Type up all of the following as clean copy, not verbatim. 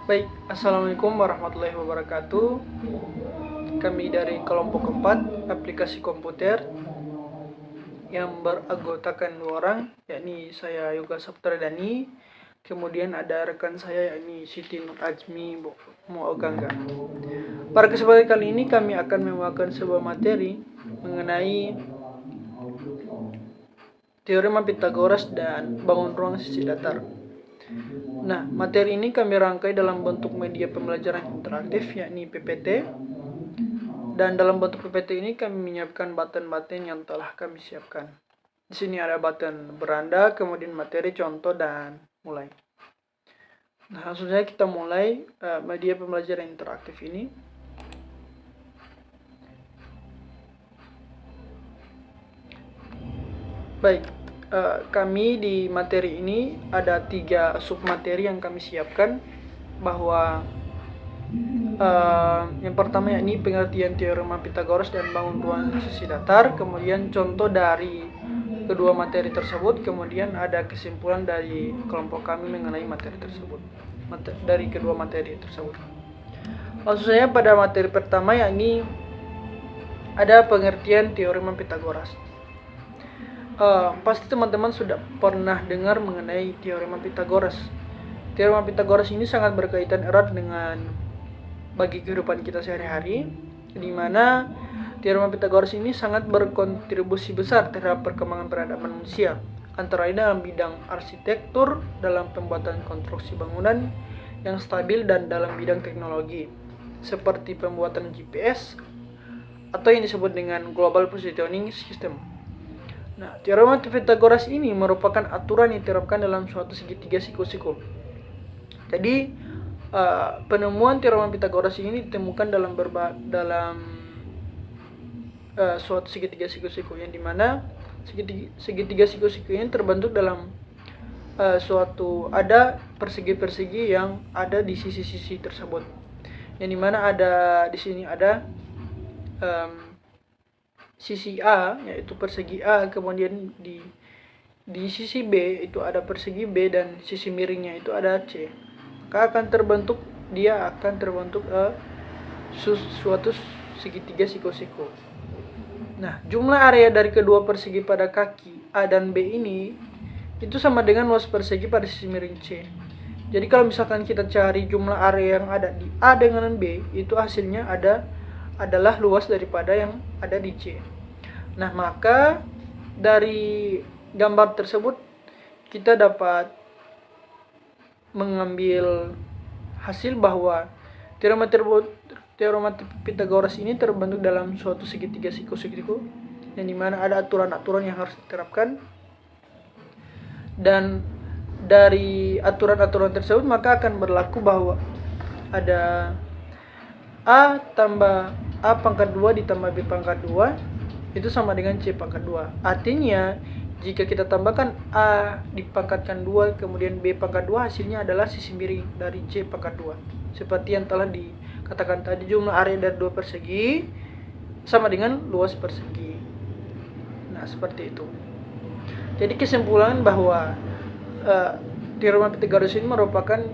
Baik, Assalamualaikum warahmatullahi wabarakatuh. Kami dari kelompok 4 aplikasi komputer yang beranggotakan 2 orang, yakni saya Yoga Saputra Dani, kemudian ada rekan saya yakni Siti Nur Ajmi Muogangga. Pada kesempatan kali ini kami akan membawakan sebuah materi mengenai teorema Pythagoras dan bangun ruang sisi datar. Nah, materi ini kami rangkai dalam bentuk media pembelajaran interaktif yakni PPT. Dan dalam bentuk PPT ini kami menyiapkan button-button yang telah kami siapkan. Di sini ada button beranda, kemudian materi, contoh, dan mulai. Nah, langsung saja kita mulai media pembelajaran interaktif ini. Baik, kami di materi ini ada 3 submateri yang kami siapkan, bahwa yang pertama yakni pengertian teorema Pythagoras dan bangun ruang sisi datar, kemudian contoh dari kedua materi tersebut, kemudian ada kesimpulan dari kelompok kami mengenai materi tersebut, dari kedua materi tersebut. Langsung saja pada materi pertama yakni ada pengertian teorema Pythagoras. Pasti teman-teman sudah pernah dengar mengenai teorema Pythagoras. Teorema Pythagoras ini sangat berkaitan erat dengan bagi kehidupan kita sehari-hari, di mana teorema Pythagoras ini sangat berkontribusi besar terhadap perkembangan peradaban manusia, antara lain dalam bidang arsitektur, dalam pembuatan konstruksi bangunan yang stabil, dan dalam bidang teknologi seperti pembuatan GPS atau yang disebut dengan Global Positioning System. Nah, teorema Pythagoras ini merupakan aturan yang diterapkan dalam suatu segitiga siku-siku. Jadi penemuan teorema Pythagoras ini ditemukan dalam suatu segitiga siku-siku, yang dimana segitiga siku-siku ini terbentuk dalam ada persegi-persegi yang ada di sisi-sisi tersebut, yang dimana ada di sini ada sisi A, yaitu persegi A, kemudian di sisi B itu ada persegi B, dan sisi miringnya itu ada C. Maka akan terbentuk suatu segitiga siku-siku. Nah, jumlah area dari kedua persegi pada kaki A dan B ini itu sama dengan luas persegi pada sisi miring C. Jadi kalau misalkan kita cari jumlah area yang ada di A dengan B, itu hasilnya adalah luas daripada yang ada di C. Nah, maka dari gambar tersebut kita dapat mengambil hasil bahwa teorema Pythagoras ini terbentuk dalam suatu segitiga siku-siku, yang dimana ada aturan-aturan yang harus diterapkan, dan dari aturan-aturan tersebut maka akan berlaku bahwa ada A tambah A pangkat 2 ditambah B pangkat 2 itu sama dengan C pangkat 2. Artinya jika kita tambahkan A dipangkatkan 2 kemudian B pangkat 2, hasilnya adalah sisi miring dari C pangkat 2. Seperti yang telah dikatakan tadi, jumlah area dari dua persegi sama dengan luas persegi. Nah, seperti itu. Jadi kesimpulan bahwa teorema Pythagoras ini merupakan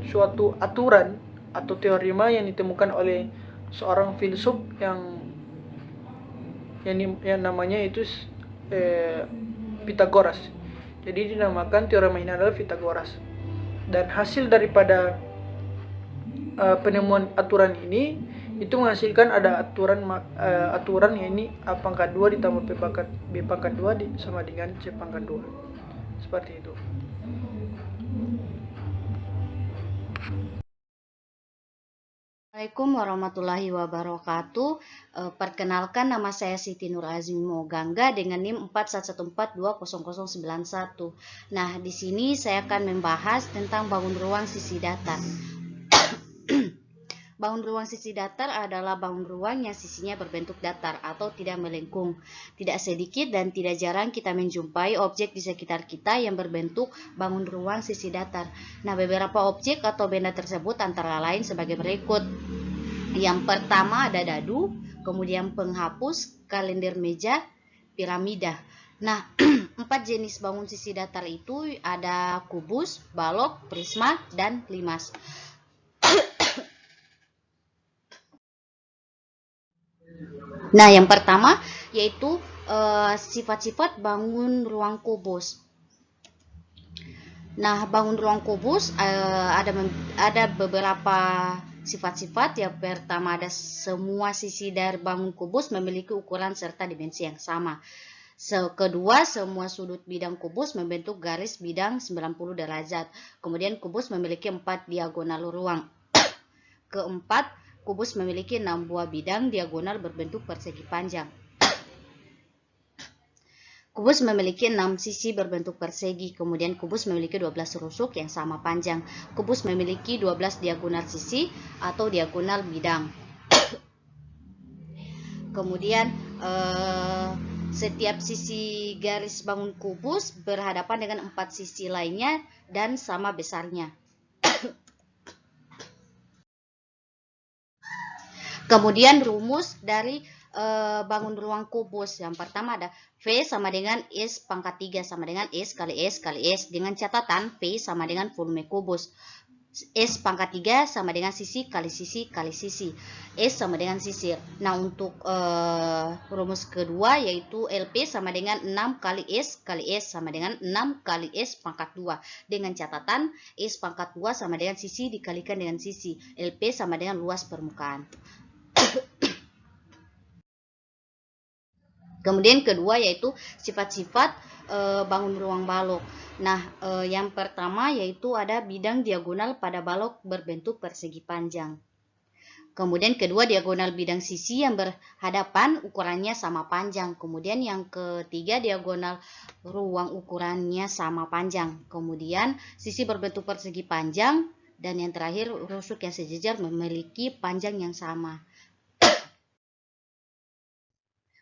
suatu aturan atau teorema yang ditemukan oleh seorang filsuf yang namanya itu Pythagoras. Jadi dinamakan teorema ini adalah Pythagoras. Dan hasil daripada penemuan aturan ini itu menghasilkan ada aturan yang ini A pangkat 2 ditambah B pangkat 2 sama dengan C pangkat 2. Seperti itu. Assalamualaikum warahmatullahi wabarakatuh. Perkenalkan, nama saya Siti Nur Azmi Mogangga dengan NIM 4114200091. Nah, di sini saya akan membahas tentang bangun ruang sisi datar. Bangun ruang sisi datar adalah bangun ruang yang sisinya berbentuk datar atau tidak melengkung. Tidak sedikit dan tidak jarang kita menjumpai objek di sekitar kita yang berbentuk bangun ruang sisi datar. Nah, beberapa objek atau benda tersebut antara lain sebagai berikut. Yang pertama ada dadu, kemudian penghapus, kalender meja, piramida. Nah, 4 jenis bangun sisi datar itu ada kubus, balok, prisma, dan limas. Nah, yang pertama yaitu sifat-sifat bangun ruang kubus. Nah, bangun ruang kubus ada beberapa sifat-sifat. Yang pertama ada semua sisi dari bangun kubus memiliki ukuran serta dimensi yang sama. Kedua, semua sudut bidang kubus membentuk garis bidang 90 derajat. Kemudian kubus memiliki 4 diagonal ruang. Keempat, kubus memiliki 6 buah bidang diagonal berbentuk persegi panjang. Kubus memiliki 6 sisi berbentuk persegi, kemudian kubus memiliki 12 rusuk yang sama panjang. Kubus memiliki 12 diagonal sisi atau diagonal bidang. Kemudian setiap sisi garis bangun kubus berhadapan dengan 4 sisi lainnya dan sama besarnya. Kemudian rumus dari bangun ruang kubus. Yang pertama ada V sama dengan S pangkat 3 sama dengan S kali S kali S. Dengan catatan V sama dengan volume kubus. S pangkat 3 sama dengan sisi kali sisi kali sisi. S sama dengan sisir. Nah, untuk rumus kedua yaitu LP sama dengan 6 kali S kali S sama dengan 6 kali S pangkat 2. Dengan catatan S pangkat 2 sama dengan sisi dikalikan dengan sisi. LP sama dengan luas permukaan. Kemudian kedua yaitu sifat-sifat bangun ruang balok. Nah, yang pertama yaitu ada bidang diagonal pada balok berbentuk persegi panjang. Kemudian kedua, diagonal bidang sisi yang berhadapan ukurannya sama panjang. Kemudian yang ketiga, diagonal ruang ukurannya sama panjang. Kemudian sisi berbentuk persegi panjang. Dan yang terakhir, rusuk yang sejajar memiliki panjang yang sama.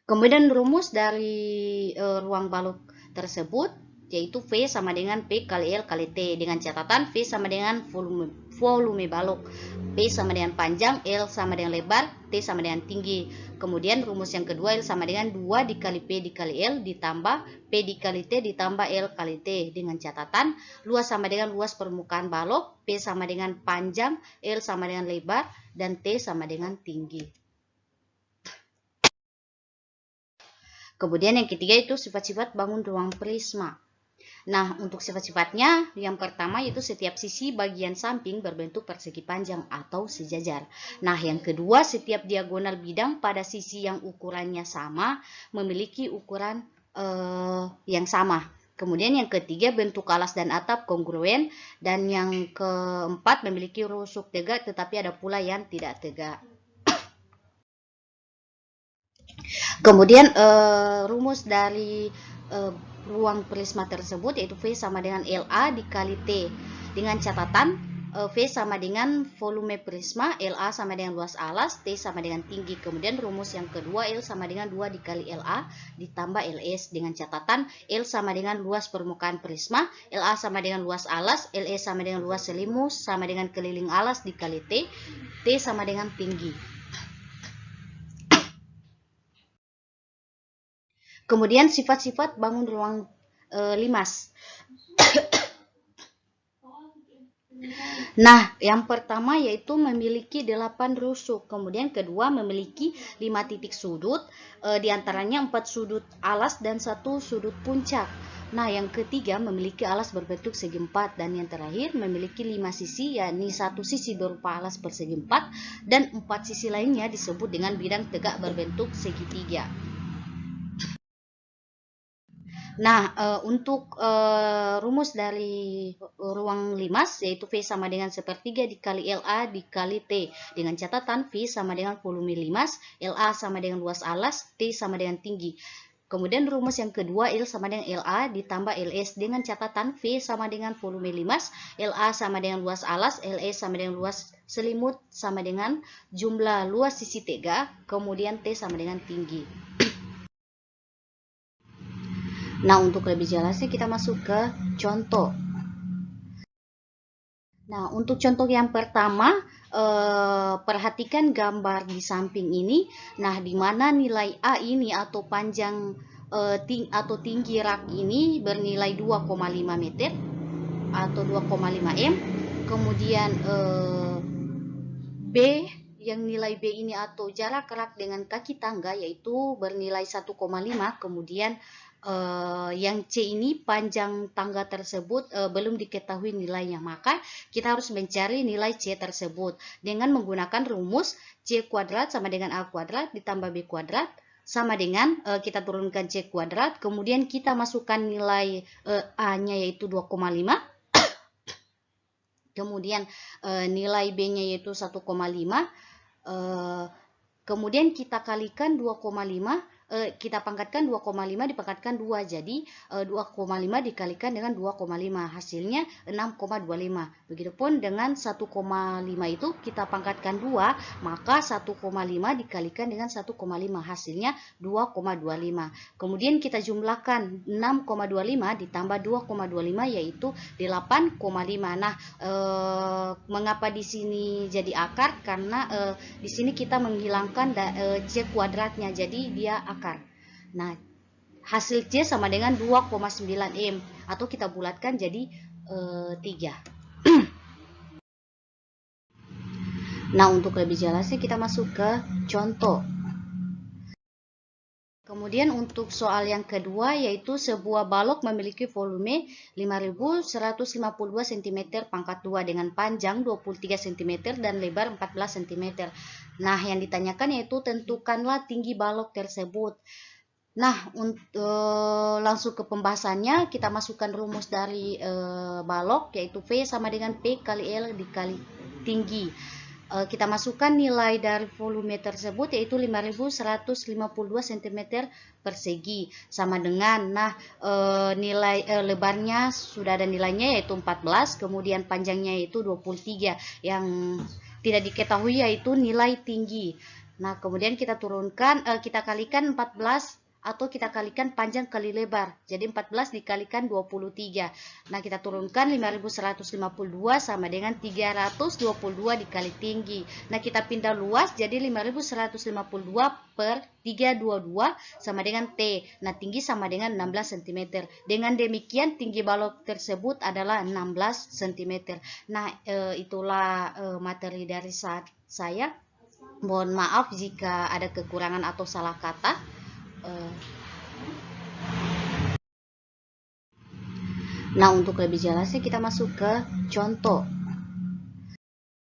Kemudian rumus dari ruang balok tersebut yaitu V sama dengan P kali L kali T. Dengan catatan V sama dengan volume balok, P sama dengan panjang, L sama dengan lebar, T sama dengan tinggi. Kemudian rumus yang kedua L sama dengan 2 dikali P dikali L ditambah P dikali T ditambah L kali T. Dengan catatan luas sama dengan luas permukaan balok, P sama dengan panjang, L sama dengan lebar, dan T sama dengan tinggi. Kemudian yang ketiga itu sifat-sifat bangun ruang prisma. Nah, untuk sifat-sifatnya yang pertama yaitu setiap sisi bagian samping berbentuk persegi panjang atau sejajar. Nah, yang kedua setiap diagonal bidang pada sisi yang ukurannya sama memiliki ukuran yang sama. Kemudian yang ketiga bentuk alas dan atap kongruen, dan yang keempat memiliki rusuk tegak tetapi ada pula yang tidak tegak. Kemudian rumus dari ruang prisma tersebut yaitu V sama dengan LA dikali T. Dengan catatan V sama dengan volume prisma, LA sama dengan luas alas, T sama dengan tinggi. Kemudian rumus yang kedua L sama dengan 2 dikali LA ditambah LS. Dengan catatan L sama dengan luas permukaan prisma, LA sama dengan luas alas, LS sama dengan luas selimus sama dengan keliling alas dikali T, T sama dengan tinggi. Kemudian sifat-sifat bangun ruang limas. Nah, yang pertama yaitu memiliki 8 rusuk. Kemudian kedua memiliki 5 titik sudut, diantaranya 4 sudut alas dan 1 sudut puncak. Nah, yang ketiga memiliki alas berbentuk segi 4, dan yang terakhir memiliki 5 sisi, yakni 1 sisi berupa alas persegi 4 dan 4 sisi lainnya disebut dengan bidang tegak berbentuk segitiga. Nah, untuk rumus dari ruang limas yaitu V sama dengan 1/3 dikali LA dikali T. Dengan catatan V sama dengan volume limas, LA sama dengan luas alas, T sama dengan tinggi. Kemudian rumus yang kedua L sama dengan LA ditambah LS. Dengan catatan V sama dengan volume limas, LA sama dengan luas alas, LS sama dengan luas selimut sama dengan jumlah luas sisi tegak, kemudian T sama dengan tinggi. Nah, untuk lebih jelasnya kita masuk ke contoh. Nah, untuk contoh yang pertama, perhatikan gambar di samping ini. Nah, di mana nilai A ini atau panjang atau tinggi rak ini bernilai 2,5 meter atau 2,5 m. Kemudian B yang nilai B ini atau jarak rak dengan kaki tangga yaitu bernilai 1,5, kemudian yang C ini panjang tangga tersebut belum diketahui nilainya, maka kita harus mencari nilai C tersebut dengan menggunakan rumus C kuadrat sama dengan A kuadrat ditambah B kuadrat sama dengan kita turunkan C kuadrat, kemudian kita masukkan nilai A-nya yaitu 2,5, kemudian nilai B-nya yaitu 1,5, kemudian kita kalikan 2,5, kita pangkatkan 2,5 dipangkatkan 2, jadi 2,5 dikalikan dengan 2,5 hasilnya 6,25. Begitupun dengan 1,5 itu kita pangkatkan 2, maka 1,5 dikalikan dengan 1,5 hasilnya 2,25. Kemudian kita jumlahkan 6,25 ditambah 2,25 yaitu 8,5. Nah, mengapa di sini jadi akar? Karena di sini kita menghilangkan C kuadratnya, jadi dia akar. Nah, hasil C sama dengan 2,9 M atau kita bulatkan jadi 3. Nah, untuk lebih jelasnya kita masuk ke contoh. Kemudian untuk soal yang kedua yaitu sebuah balok memiliki volume 5152 cm pangkat 2 dengan panjang 23 cm dan lebar 14 cm. Nah, yang ditanyakan yaitu tentukanlah tinggi balok tersebut. Nah, langsung ke pembahasannya, kita masukkan rumus dari balok yaitu V sama dengan P kali L dikali tinggi. Kita masukkan nilai dari volume tersebut yaitu 5152 cm persegi sama dengan nilai lebarnya sudah ada nilainya yaitu 14, kemudian panjangnya yaitu 23, yang tidak diketahui yaitu nilai tinggi. Nah, kemudian kita turunkan, kita kalikan 14 atau kita kalikan panjang kali lebar, jadi 14 dikalikan 23. Nah, kita turunkan 5152 sama dengan 322 dikali tinggi. Nah, kita pindah luas jadi 5152 per 322 sama dengan T. Nah, tinggi sama dengan 16 cm. Dengan demikian tinggi balok tersebut adalah 16 cm. Nah, itulah materi dari saya. Mohon maaf jika ada kekurangan atau salah kata. Nah, untuk lebih jelasnya kita masuk ke contoh.